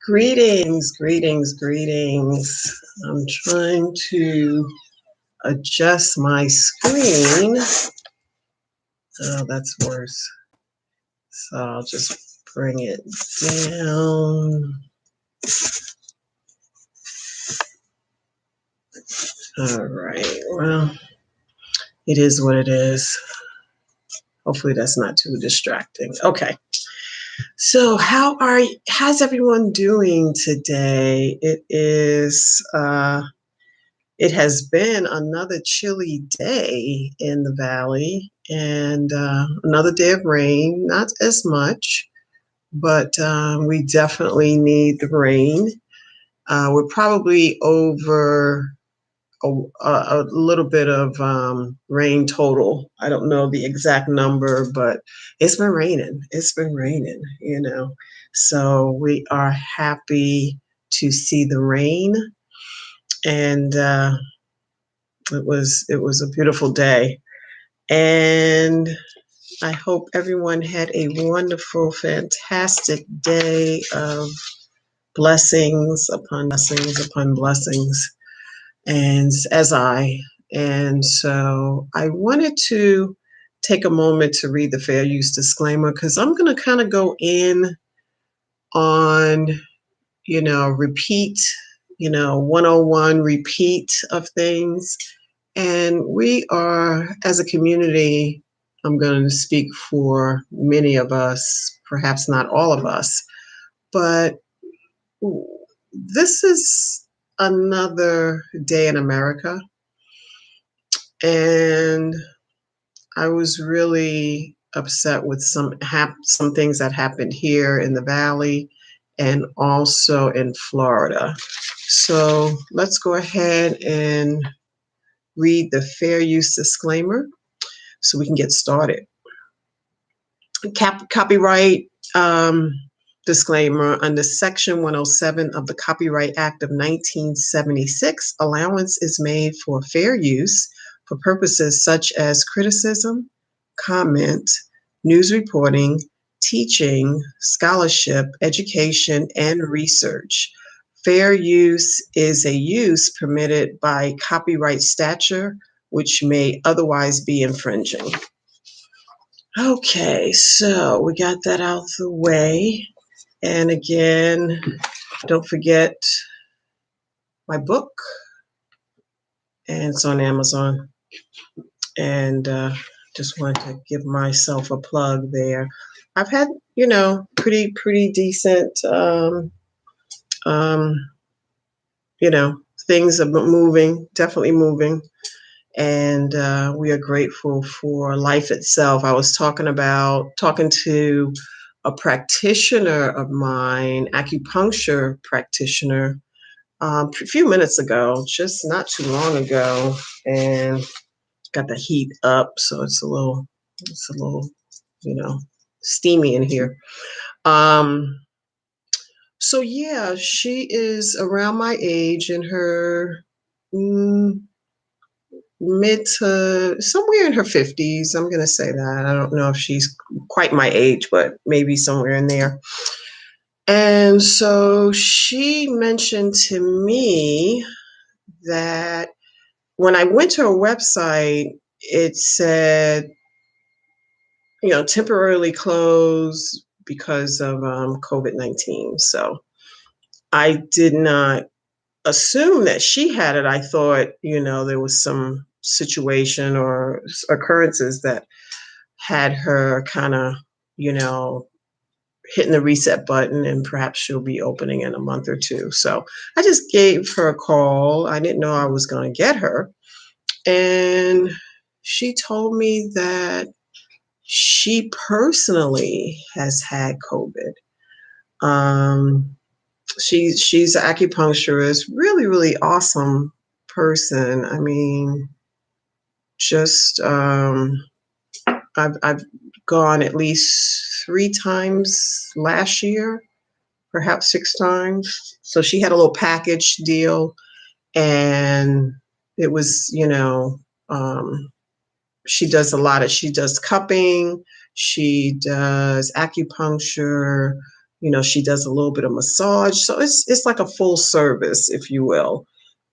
Greetings, greetings, greetings. I'm trying to adjust my screen. Oh, that's worse. So I'll just bring it down. All right. Well, it is what it is. Hopefully that's not too distracting. Okay. So how's everyone doing today? It has been another chilly day in the valley and another day of rain, not as much, but we definitely need the rain. We're probably over a little bit of rain total. I don't know the exact number, but it's been raining. It's been raining. So we are happy to see the rain, and it was a beautiful day. And I hope everyone had a wonderful, fantastic day of blessings upon blessings upon blessings, and and so I wanted to take a moment to read the fair use disclaimer, because I'm going to kind of go in on, repeat, 101 repeat of things. And we are, as a community, I'm going to speak for many of us, perhaps not all of us, but this is another day in America. And I was really upset with some things that happened here in the Valley and also in Florida. So let's go ahead and read the fair use disclaimer so we can get started. Copyright disclaimer: under Section 107 of the Copyright Act of 1976, allowance is made for fair use for purposes such as criticism, comment, news reporting, teaching, scholarship, education, and research. Fair use is a use permitted by copyright statute, which may otherwise be infringing. Okay, so we got that out the way. And again, don't forget my book, and it's on Amazon. And just wanted to give myself a plug there. I've had, pretty decent, things are moving, definitely moving. And we are grateful for life itself. I was talking to a practitioner of mine, acupuncture practitioner, a few minutes ago, just not too long ago, and got the heat up, so it's a little, steamy in here. So yeah, she is around my age, in her mid to somewhere in her 50s. I'm going to say that. I don't know if she's quite my age, but maybe somewhere in there. And so she mentioned to me that when I went to her website, it said, temporarily closed because of COVID-19. So I did not assume that she had it. I thought, there was some situation or occurrences that had her kind of, hitting the reset button, and perhaps she'll be opening in a month or two. So I just gave her a call. I didn't know I was going to get her. And she told me that she personally has had COVID. She's an acupuncturist, really, really awesome person. I mean, just I've gone at least 3 times last year, perhaps 6 times. So she had a little package deal, and it was, she does cupping, She does acupuncture. She does a little bit of massage. So it's like a full service, if you will.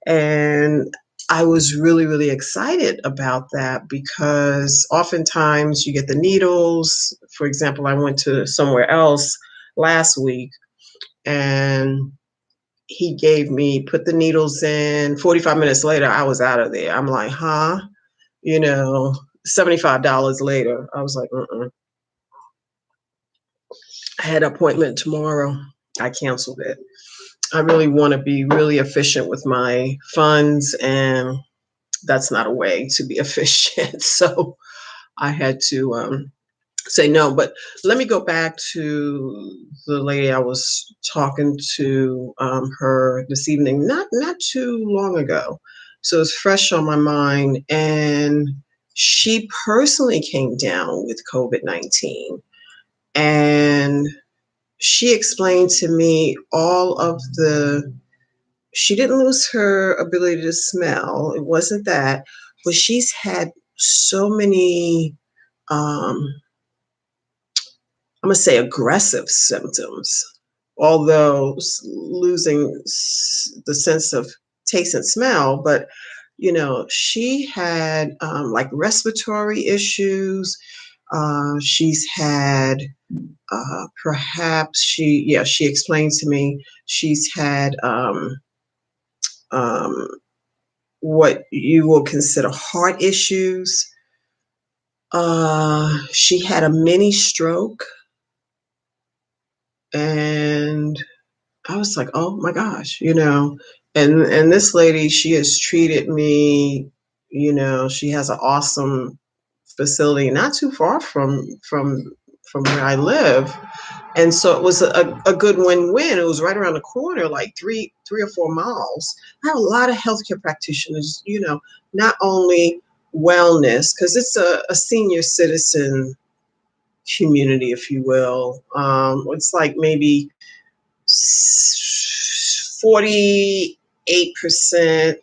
And I was really, really excited about that because oftentimes you get the needles. For example, I went to somewhere else last week and he put the needles in. 45 minutes later, I was out of there. I'm like, huh? You know, $75 later. I was like, I had an appointment tomorrow. I canceled it. I really want to be really efficient with my funds, and that's not a way to be efficient. So I had to say no. But let me go back to the lady I was talking to her this evening, not too long ago. So it's fresh on my mind. And she personally came down with COVID-19. And she explained to me she didn't lose her ability to smell. It wasn't that, but she's had so many, I'm going to say aggressive symptoms, although losing the sense of taste and smell. But, she had like respiratory issues. She's had she explained to me she's had um, what you will consider heart issues. She had a mini stroke, and I was like, oh my gosh, and this lady, she has treated me, she has an awesome facility not too far from where I live. And so it was a good win-win. It was right around the corner, like three or 4 miles. I have a lot of healthcare practitioners, not only wellness, because it's a senior citizen community, if you will. It's like maybe 48%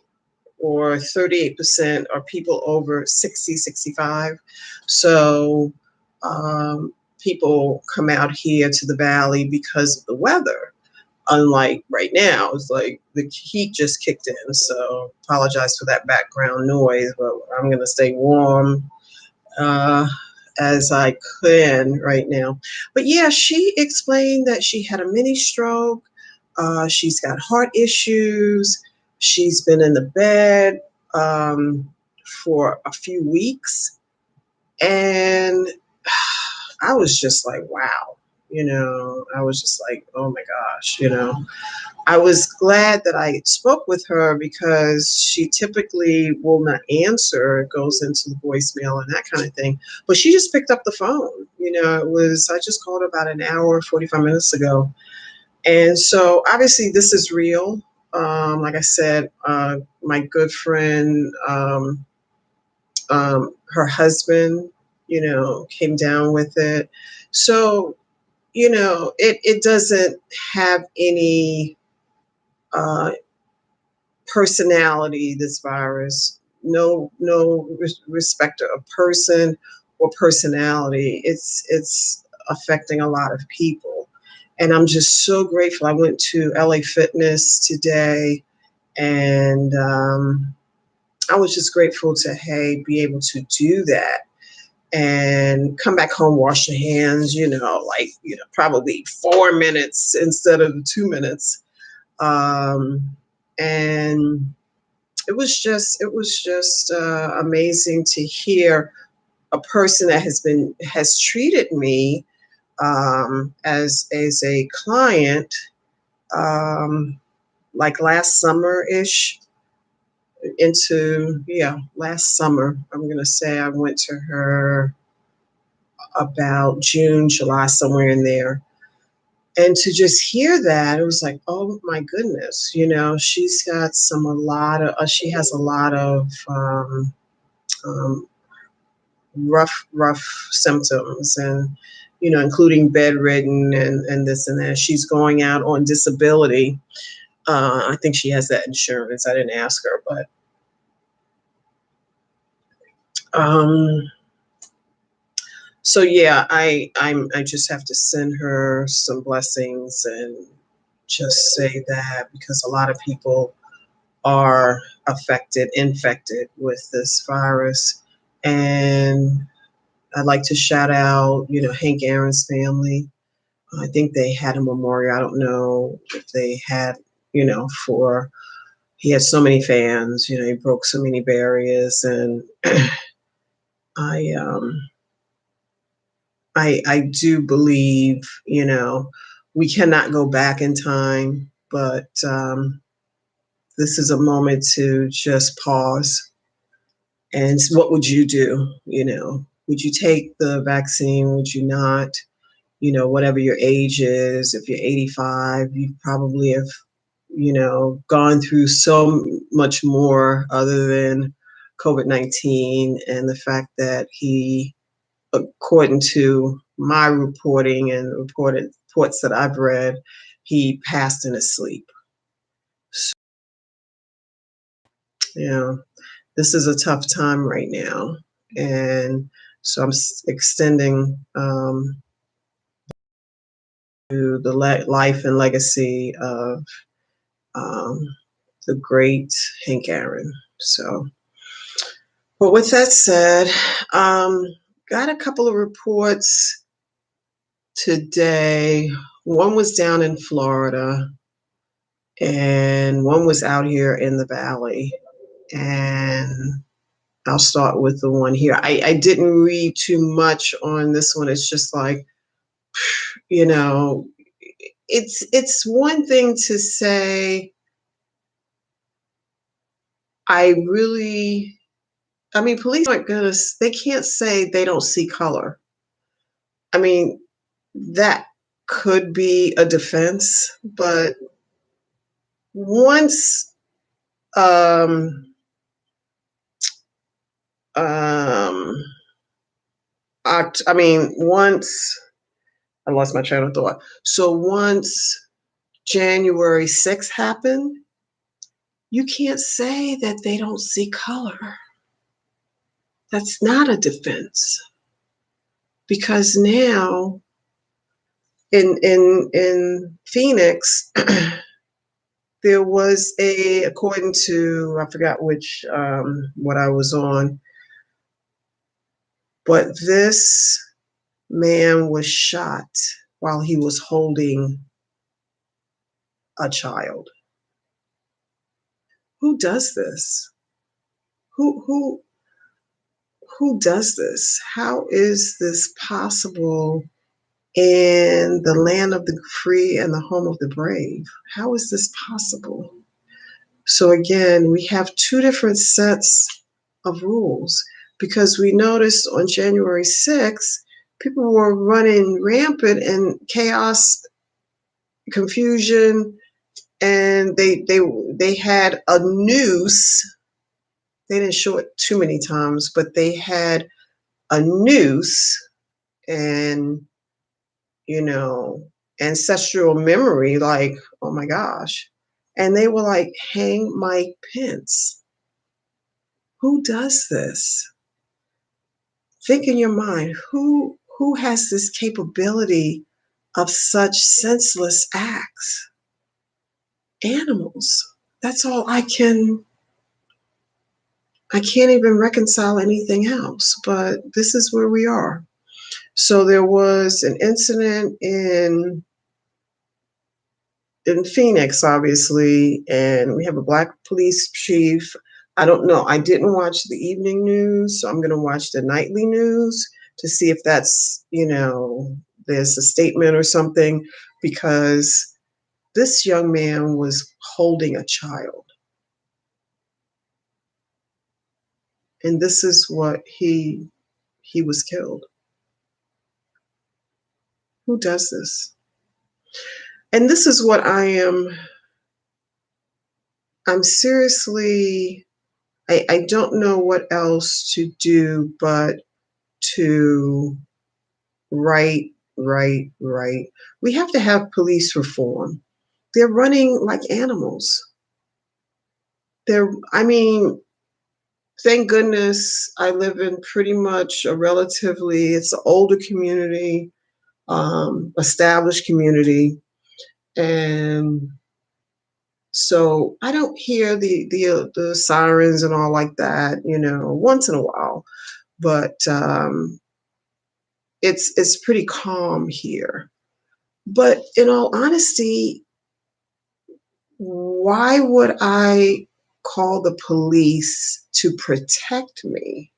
or 38% are people over 60, 65. So people come out here to the valley because of the weather. Unlike right now, it's like the heat just kicked in. So apologize for that background noise, but I'm going to stay warm as I can right now. But yeah, she explained that she had a mini stroke. She's got heart issues. She's been in the bed for a few weeks. And I was just like, wow. I was just like, oh my gosh, I was glad that I spoke with her because she typically will not answer. It goes into the voicemail and that kind of thing. But she just picked up the phone. I just called about an hour, 45 minutes ago. And so obviously this is real. Like I said, my good friend, her husband, came down with it. So, it doesn't have any personality, this virus. No respecter of person or personality. It's affecting a lot of people. And I'm just so grateful. I went to LA Fitness today, and I was just grateful to, hey, be able to do that and come back home, wash your hands, probably 4 minutes instead of 2 minutes. And it was just amazing to hear a person that has treated me as a client, like last summer ish, last summer. I'm gonna say I went to her about June, July, somewhere in there. And to just hear that, it was like, oh my goodness, she's got she has a lot of um, rough symptoms, and including bedridden and this and that. She's going out on disability. I think she has that insurance. I didn't ask her, but um, So yeah, I just have to send her some blessings and just say that because a lot of people are infected with this virus. And I'd like to shout out, Hank Aaron's family. I think they had a memorial. I don't know if they had, for he had so many fans, he broke so many barriers. And I I do believe, we cannot go back in time, but this is a moment to just pause. And what would you do? Would you take the vaccine? Would you not? Whatever your age is, if you're 85, you probably have, gone through so much more other than COVID-19, and the fact that he, according to my reporting and reported reports that I've read, he passed in his sleep. So, this is a tough time right now. And so I'm extending to the life and legacy of um, the great Hank Aaron. So, but with that said, got a couple of reports today. One was down in Florida, and one was out here in the Valley. And I'll start with the one here. I didn't read too much on this one. It's just like, you know, it's one thing to say, police aren't they can't say they don't see color. I mean, that could be a defense, but once, um, um, once I lost my train of thought. So once January 6th happened, you can't say that they don't see color. That's not a defense, because now in Phoenix, there was according to, I forgot which what I was on, but this man was shot while he was holding a child. Who does this? Who who does this? How is this possible in the land of the free and the home of the brave? How is this possible? So again, we have two different sets of rules, because we noticed on January 6th, people were running rampant in chaos, confusion, and they had a noose. They didn't show it too many times, but they had a noose and, ancestral memory, like, oh my gosh. And they were like, hang Mike Pence. Who does this? Think in your mind, who has this capability of such senseless acts? Animals. That's all I can't even reconcile anything else, but this is where we are. So there was an incident in Phoenix, obviously, and we have a Black police chief. I don't know. I didn't watch the evening news, so I'm going to watch the nightly news to see if that's, there's a statement or something, because this young man was holding a child. And this is what he was killed. Who does this? And this is what I'm seriously, I don't know what else to do but to write. We have to have police reform. They're running like animals. I mean, thank goodness I live in pretty much a relatively, it's an older community, established community. And so I don't hear the sirens and all like that, once in a while. But it's pretty calm here. But in all honesty, why would I call the police to protect me?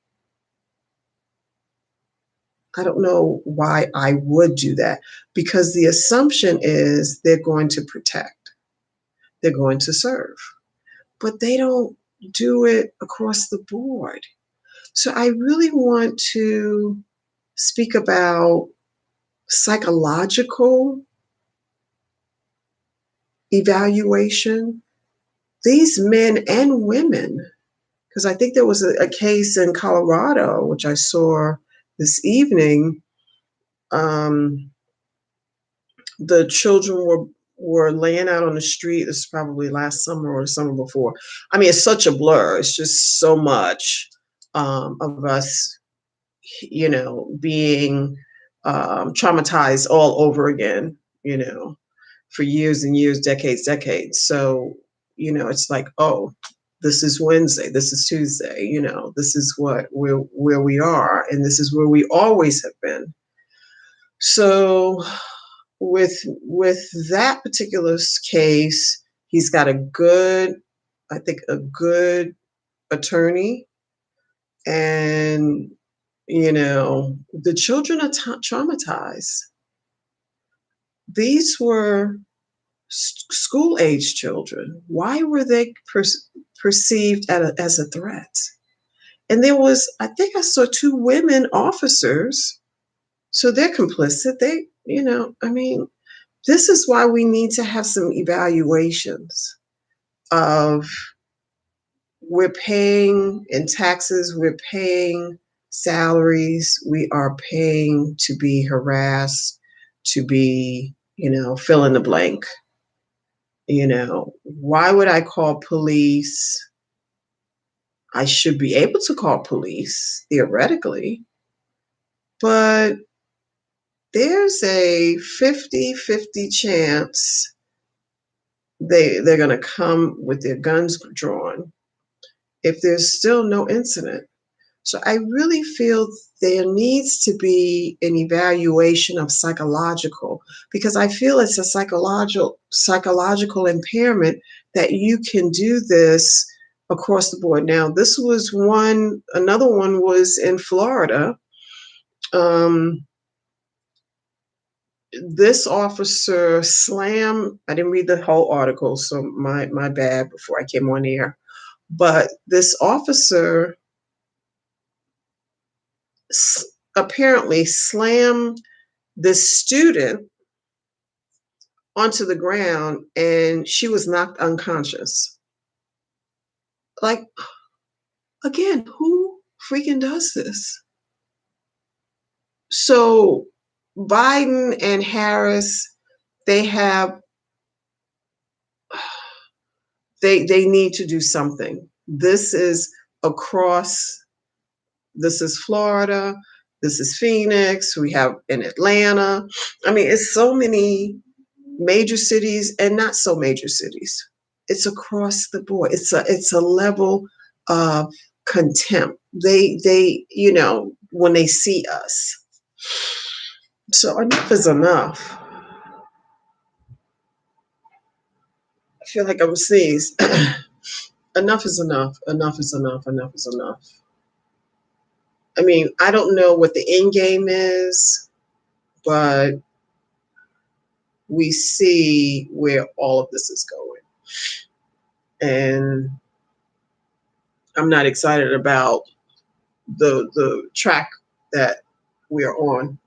I don't know why I would do that, because the assumption is they're going to protect, they're going to serve, but they don't do it across the board. So I really want to speak about psychological evaluation. These men and women, because I think there was a case in Colorado, which I saw this evening. Um, the children were laying out on the street. This is probably last summer or the summer before. I mean, it's such a blur. It's just so much of us, being traumatized all over again, for years and years, decades. So, it's like, oh, this is Wednesday, this is Tuesday, this is where we are, and this is where we always have been. So with that particular case, he's got I think a good attorney, and the children are traumatized. These were school age children. Why were they perceived as a threat? And there was, I think I saw two women officers, so they're complicit. I mean, this is why we need to have some evaluations of, we're paying in taxes, we're paying salaries, we are paying to be harassed, to be, fill in the blank. Why would I call police? I should be able to call police theoretically, but there's a 50-50 chance they're going to come with their guns drawn if there's still no incident. So I really feel there needs to be an evaluation of psychological, because I feel it's a psychological impairment that you can do this across the board. Now, this was one, another one was in Florida. This officer slammed, I didn't read the whole article, so my bad before I came on here, but this officer apparently slammed this student onto the ground, and she was knocked unconscious. Like, again, who freaking does this? So Biden and Harris, they have, they need to do something. This is across, this is Florida, this is Phoenix, we have in Atlanta. I mean, it's so many major cities and not so major cities. It's across the board. It's a level of contempt. They when they see us. So enough is enough. I feel like I'm sneezed. Enough is enough. Enough is enough. Enough is enough. I mean, I don't know what the end game is, but we see where all of this is going. And I'm not excited about the track that we are on.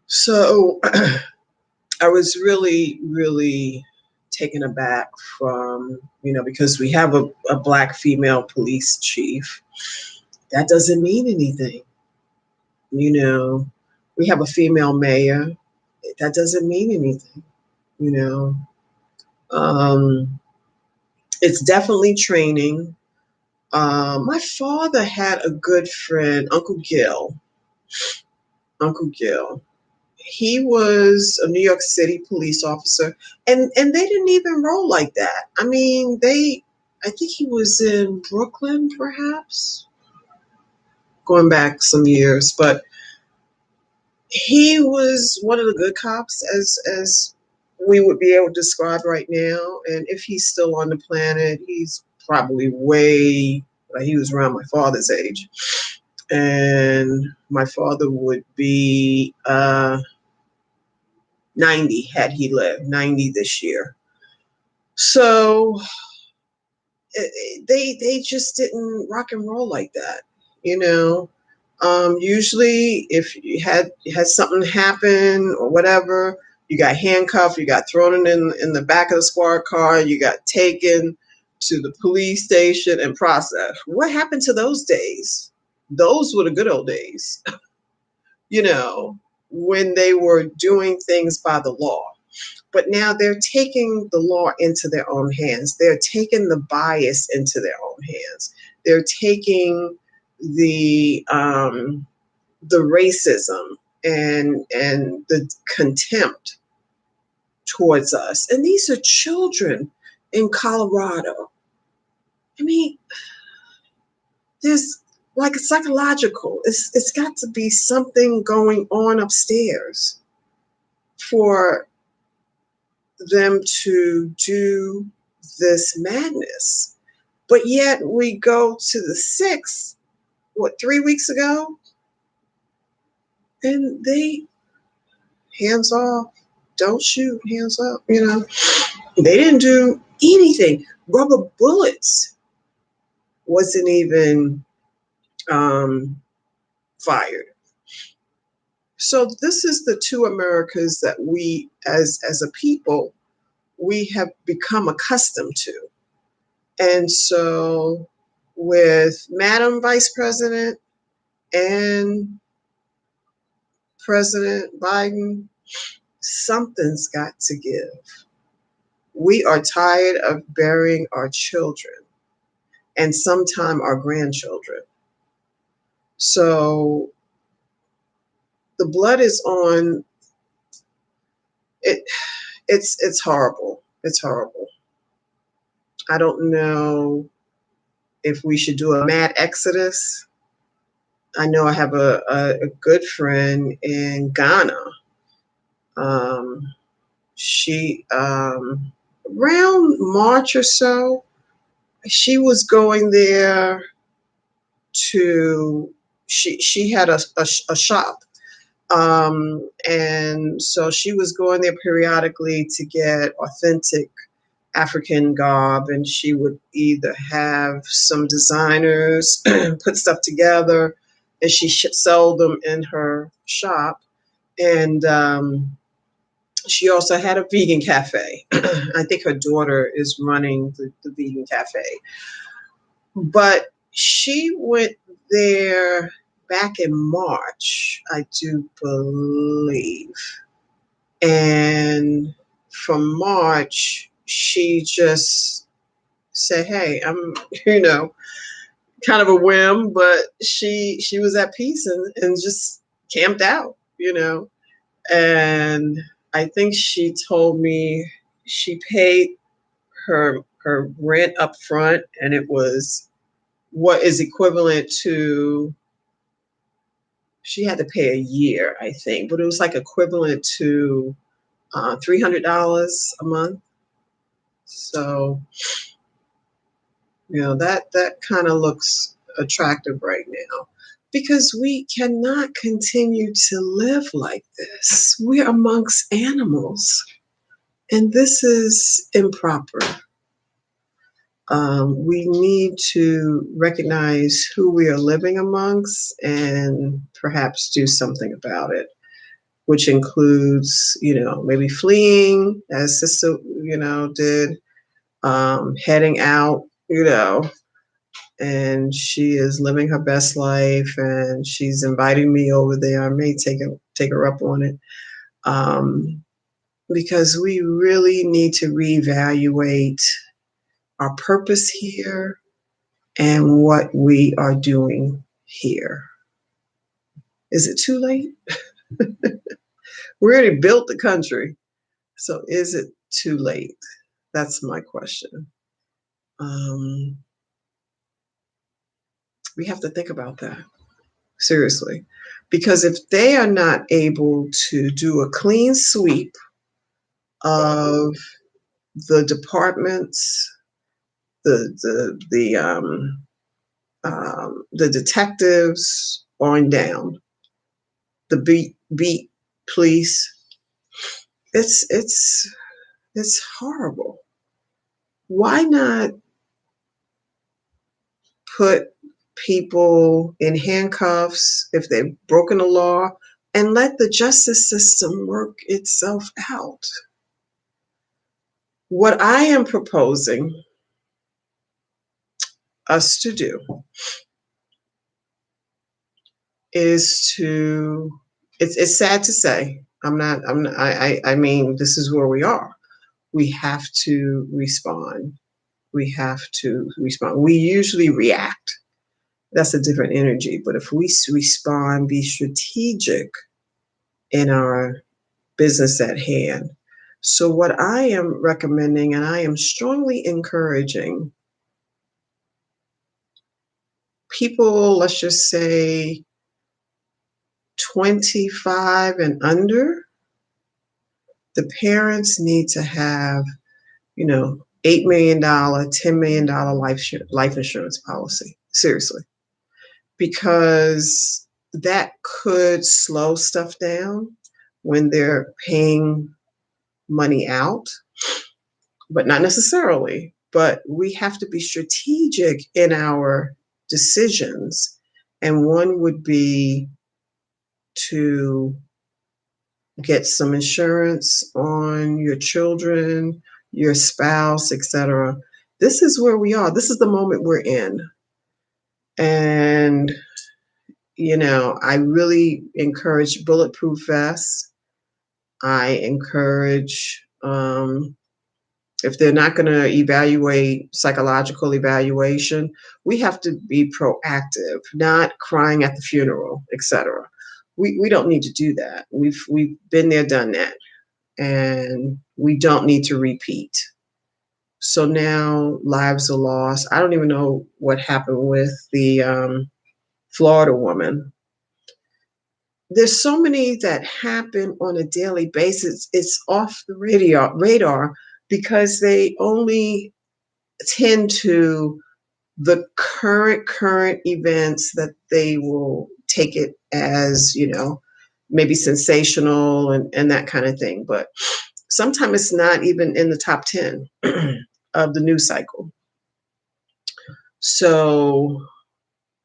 So I was really, really taken aback from, because we have a Black female police chief. That doesn't mean anything. We have a female mayor. That doesn't mean anything. you know. Um, It's definitely training. My father had a good friend, Uncle Gil. Uncle Gil. He was a New York City police officer, and they didn't even roll like that. I mean, I think he was in Brooklyn, perhaps, going back some years, but he was one of the good cops, as we would be able to describe right now. And if he's still on the planet, he's probably way, like, he was around my father's age, and my father would be 90 had he lived, 90 this year. So they just didn't rock and roll like that, you know. Usually, if you had something happen or whatever, you got handcuffed, you got thrown in the back of the squad car, you got taken to the police station and processed. What happened to those days? Those were the good old days, you know, when they were doing things by the law. But now they're taking the law into their own hands. They're taking the bias into their own hands. They're taking the racism and the contempt towards us. And these are children in Colorado. I mean, there's like a psychological. It's got to be something going on upstairs for them to do this madness. But yet we go to the 6th, 3 weeks ago, and they hands off, don't shoot, hands up, you know. They didn't do anything. Rubber bullets wasn't even fired. So this is the two Americas that we as a people we have become accustomed to. And so with Madam Vice President and President Biden, something's got to give. We are tired of burying our children and sometime our grandchildren. So the blood is on it. It's horrible. It's horrible. I don't know if we should do a mad exodus. I know I have a good friend in Ghana. She around March or so, she was going there to she had a shop, and so she was going there periodically to get authentic African garb, and she would either have some designers put stuff together, and she sold them in her shop, and she also had a vegan cafe. I think her daughter is running the vegan cafe. But she went there back in March, I do believe. And from March, she just said, "Hey, I'm, you know, kind of a whim," but she was at peace and just camped out, you know. And I think she told me she paid her rent up front, and it was what is equivalent to, she had to pay a year, I think, but it was like equivalent to $300 a month. So, you know, that kind of looks attractive right now, because we cannot continue to live like this. We're amongst animals, and this is improper. We need to recognize who we are living amongst and perhaps do something about it, which includes, you know, maybe fleeing, as Sister, you know, did, heading out, you know, and she is living her best life, and she's inviting me over there. I may take her up on it, because we really need to reevaluate our purpose here, and what we are doing here. Is it too late? We already built the country, so is it too late? That's my question. We have to think about that, seriously. Because if they are not able to do a clean sweep of the departments, the detectives on down, the beat police, it's horrible. Why not put people in handcuffs if they've broken the law and let the justice system work itself out? What I am proposing us to do is to, it's sad to say, I mean, this is where we are. We have to respond. We have to respond. We usually react. That's a different energy. But if we respond, be strategic in our business at hand. So, what I am recommending, and I am strongly encouraging people, let's just say 25 and under, the parents need to have, $8 million, $10 million life insurance policy. Seriously. Because that could slow stuff down when they're paying money out, but not necessarily. But we have to be strategic in our decisions. And one would be to get some insurance on your children, your spouse, etc. This is where we are. This is the moment we're in. And, I really encourage bulletproof vests. I encourage, if they're not going to evaluate psychological evaluation, we have to be proactive, not crying at the funeral, etc. We don't need to do that. We've been there, done that, and we don't need to repeat. So now lives are lost. I don't even know what happened with the Florida woman. There's so many that happen on a daily basis. It's off the radar because they only tend to the current events that they will take it as, maybe sensational and that kind of thing. But sometimes it's not even in the top 10 of the news cycle. So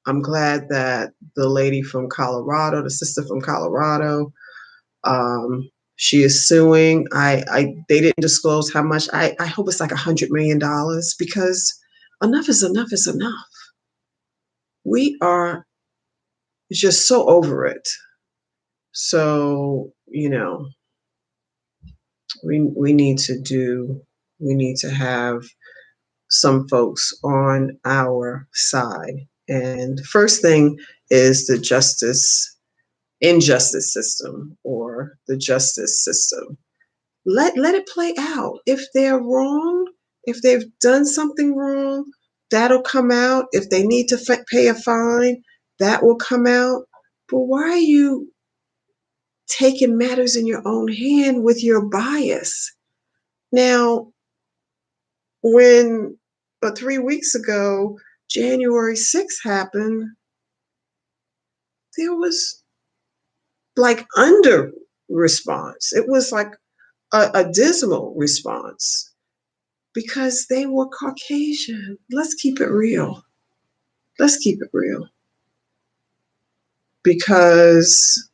I'm glad that the lady from Colorado, the sister from Colorado, she is suing. They didn't disclose how much. I hope it's like $100 million because enough is enough is enough. We are just so over it. So, we need to have some folks on our side. And the first thing is the injustice system or the justice system. Let it play out. If they're wrong, if they've done something wrong, that'll come out. If they need to pay a fine, that will come out. But why are you taking matters in your own hand with your bias? Now, when 3 weeks ago, January 6th happened, there was like under response. It was like a dismal response because they were Caucasian. Let's keep it real. Let's keep it real. Because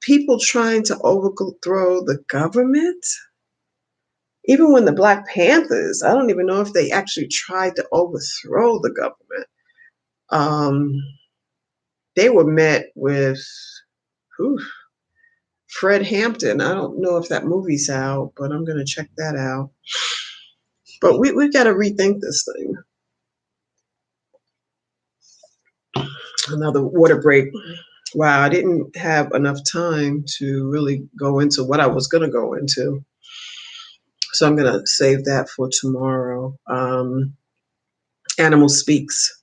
people trying to overthrow the government, even when the Black Panthers, I don't even know if they actually tried to overthrow the government. They were met with Fred Hampton. I don't know if that movie's out, but I'm going to check that out. But we've got to rethink this thing. Another water break. Wow, I didn't have enough time to really go into what I was going to go into. So I'm going to save that for tomorrow. Animal Speaks.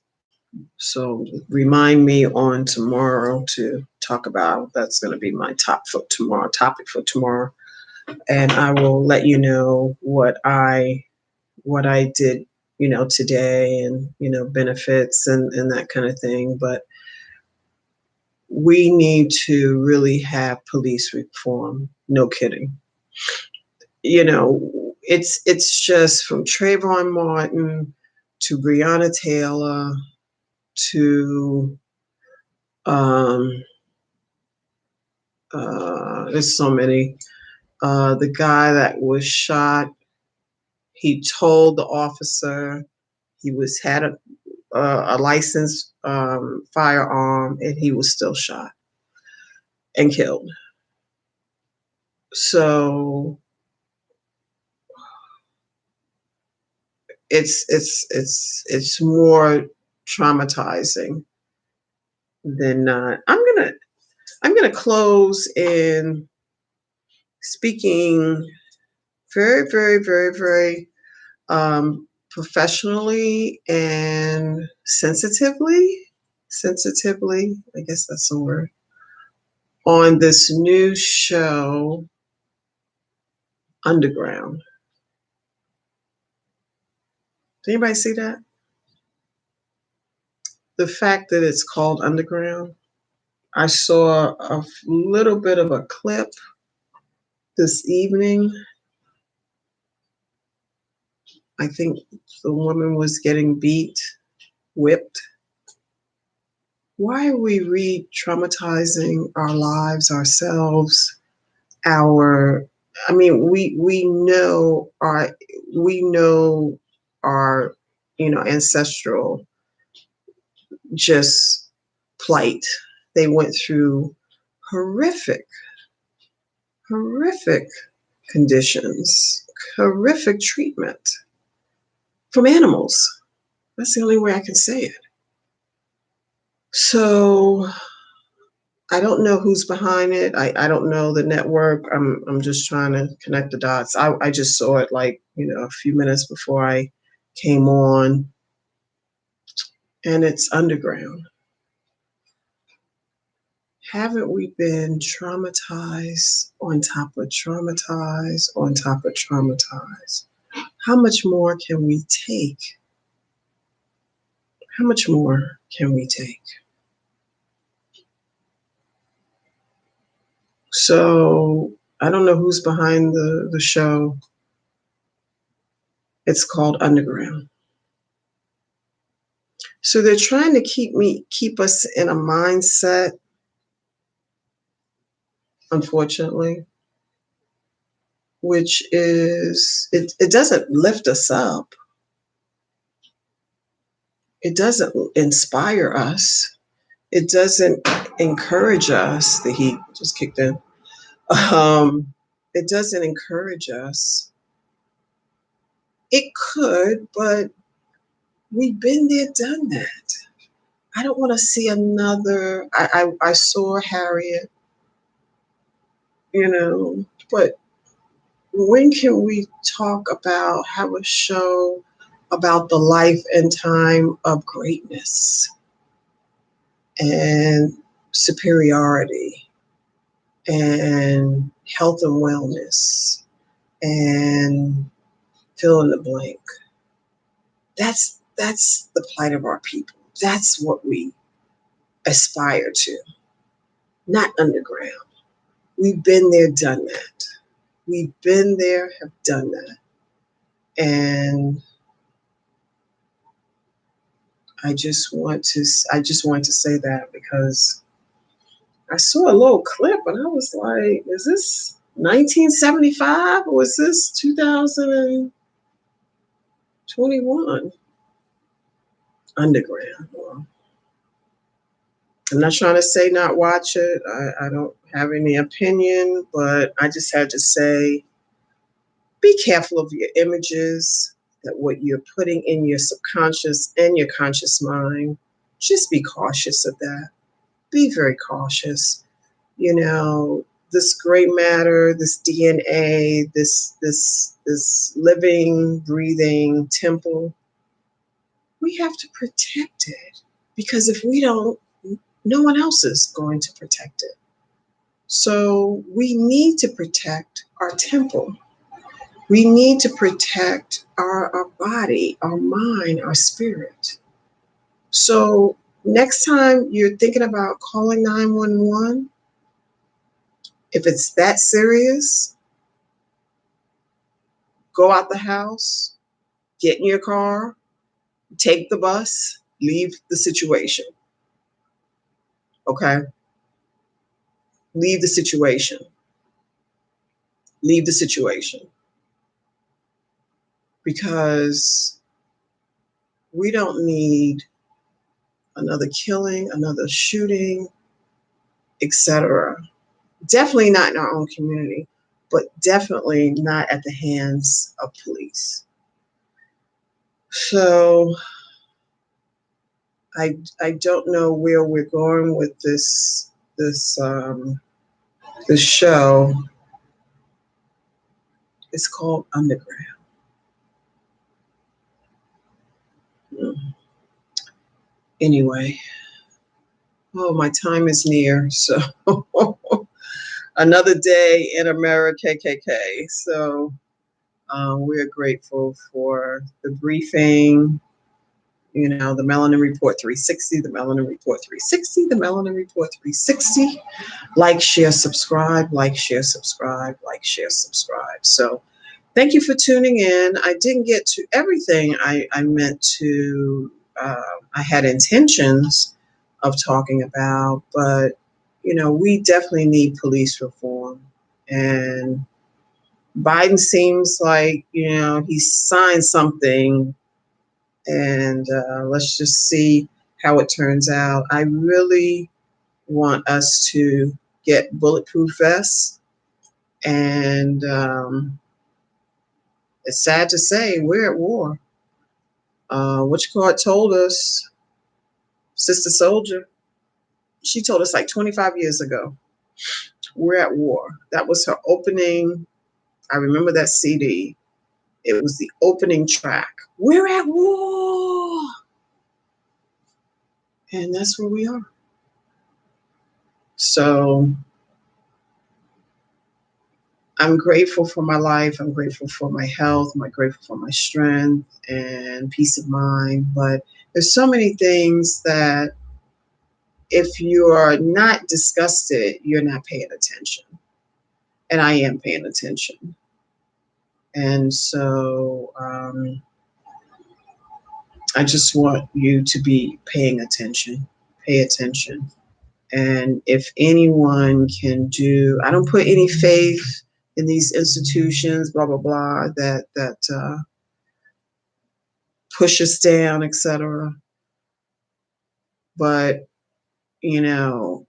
So remind me on tomorrow to talk about, that's going to be my topic for tomorrow. And I will let you know what I did, today, and, benefits and that kind of thing. But we need to really have police reform. No kidding. It's just from Trayvon Martin to Breonna Taylor to there's so many. The guy that was shot, he told the officer he had a licensed firearm, and he was still shot and killed. So it's more traumatizing than not. I'm gonna close in speaking very, very, very, very professionally and sensitively. Sensitively, I guess that's the word. On this new show, Underground. Did anybody see that? The fact that it's called Underground. I saw a little bit of a clip this evening. I think the woman was getting beat, whipped. Why are we re-traumatizing our lives, ourselves, we know our ancestral just plight. They went through horrific conditions, horrific treatment from animals. That's the only way I can say it. So I don't know who's behind it. I don't know the network. I'm just trying to connect the dots. I just saw it a few minutes before I came on, and it's Underground. Haven't we been traumatized on top of traumatized on top of traumatized? How much more can we take? How much more can we take? So I don't know who's behind the show. It's called Underground. So they're trying to keep us in a mindset, unfortunately, which is it doesn't lift us up. It doesn't inspire us. It doesn't encourage us. The heat just kicked in. It doesn't encourage us. It could, but we've been there, done that. I don't want to see another. I saw Harriet, but when can we have a show about the life and time of greatness and superiority and health and wellness and fill in the blank? That's the plight of our people. That's what we aspire to, not Underground. We've been there, done that. We've been there, have done that. And I just want to say that because I saw a little clip and I was like, is this 1975 or is this 2021? Underground. Well, I'm not trying to say not watch it. I don't have any opinion, but I just had to say, be careful of your images. that what you're putting in your subconscious and your conscious mind, just be cautious of that. Be very cautious. You know, this gray matter, this DNA, this living, breathing temple, we have to protect it, because if we don't, no one else is going to protect it. So we need to protect our temple. We need to protect our body, our mind, our spirit. So next time you're thinking about calling 911, if it's that serious, go out the house, get in your car, take the bus, leave the situation. Okay? Leave the situation. Leave the situation. Because we don't need another killing, another shooting, etc. Definitely not in our own community, but definitely not at the hands of police. So I don't know where we're going with this show. It's called Underground. Anyway, oh, my time is near. So another day in America, KKK. So we're grateful for the briefing. You know, the Melanin Report 360, the Melanin Report 360, the Melanin Report 360. Like, share, subscribe, like, share, subscribe, like, share, subscribe. So thank you for tuning in. I didn't get to everything I meant to, I had intentions of talking about, but, you know, we definitely need police reform. And Biden seems like, you know, he signed something, and let's just see how it turns out. I really want us to get bulletproof vests, and it's sad to say we're at war. Which Court told us, Sister Soldier, she told us like 25 years ago, we're at war. That was her opening. I remember that CD. It was the opening track. We're at war. And that's where we are. So I'm grateful for my life. I'm grateful for my health. I'm grateful for my strength and peace of mind. But there's so many things that if you are not disgusted, you're not paying attention. And I am paying attention. And so I just want you to be paying attention. Pay attention. And if anyone can do, I don't put any faith in these institutions, blah, blah, blah, that push us down, etc. But, you know,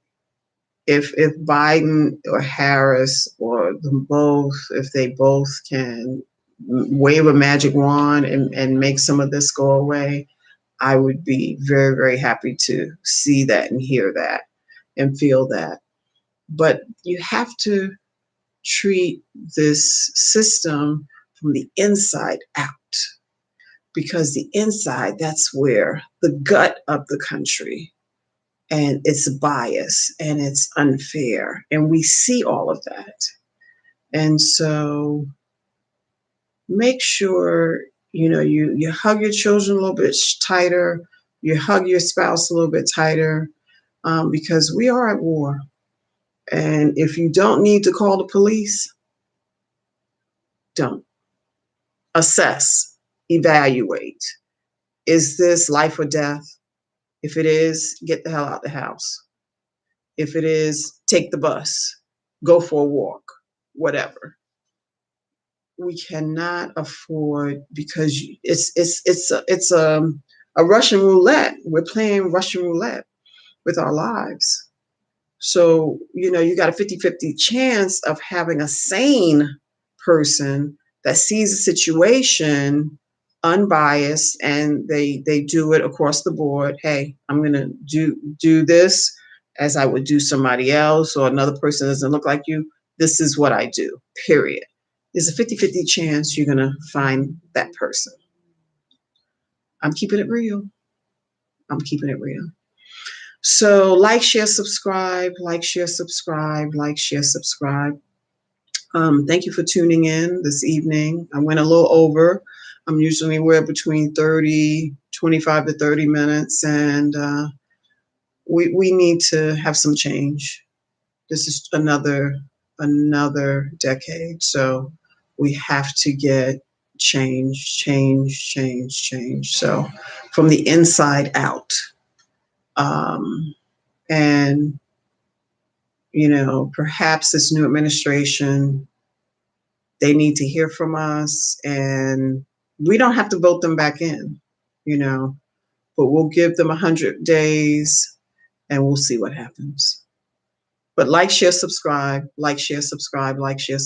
if Biden or Harris or them both, if they both can wave a magic wand and make some of this go away, I would be very, very happy to see that and hear that and feel that. But you have to treat this system from the inside out, because the inside, that's where the gut of the country, and it's bias and it's unfair, and we see all of that. And so make sure, you know, you hug your children a little bit tighter, you hug your spouse a little bit tighter, because we are at war. And if you don't need to call the police, don't. Assess, evaluate. Is this life or death? If it is, get the hell out the house. If it is, take the bus, go for a walk, whatever. We cannot afford, because it's a Russian roulette. We're playing Russian roulette with our lives. So, you know, you got a 50-50 chance of having a sane person that sees a situation unbiased, and they do it across the board. Hey, I'm going to do this as I would do somebody else, or another person doesn't look like you. This is what I do, period. There's a 50-50 chance you're going to find that person. I'm keeping it real. I'm keeping it real. So like, share, subscribe, like, share, subscribe, like, share, subscribe. Thank you for tuning in this evening. I went a little over. I'm usually anywhere between 25 to 30 minutes, and we need to have some change. This is another decade, so we have to get change. So from the inside out, and perhaps this new administration, they need to hear from us, and we don't have to vote them back in, but we'll give them 100 days and we'll see what happens. But like, share, subscribe, like, share, subscribe, like, share,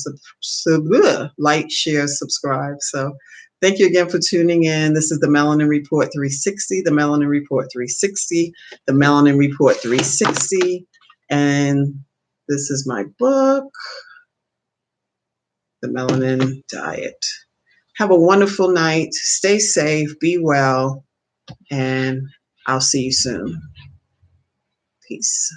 like, share, subscribe. So thank you again for tuning in. This is the Melanin Report 360, the Melanin Report 360, the Melanin Report 360. And this is my book, The Melanin Diet. Have a wonderful night. Stay safe, be well, and I'll see you soon. Peace.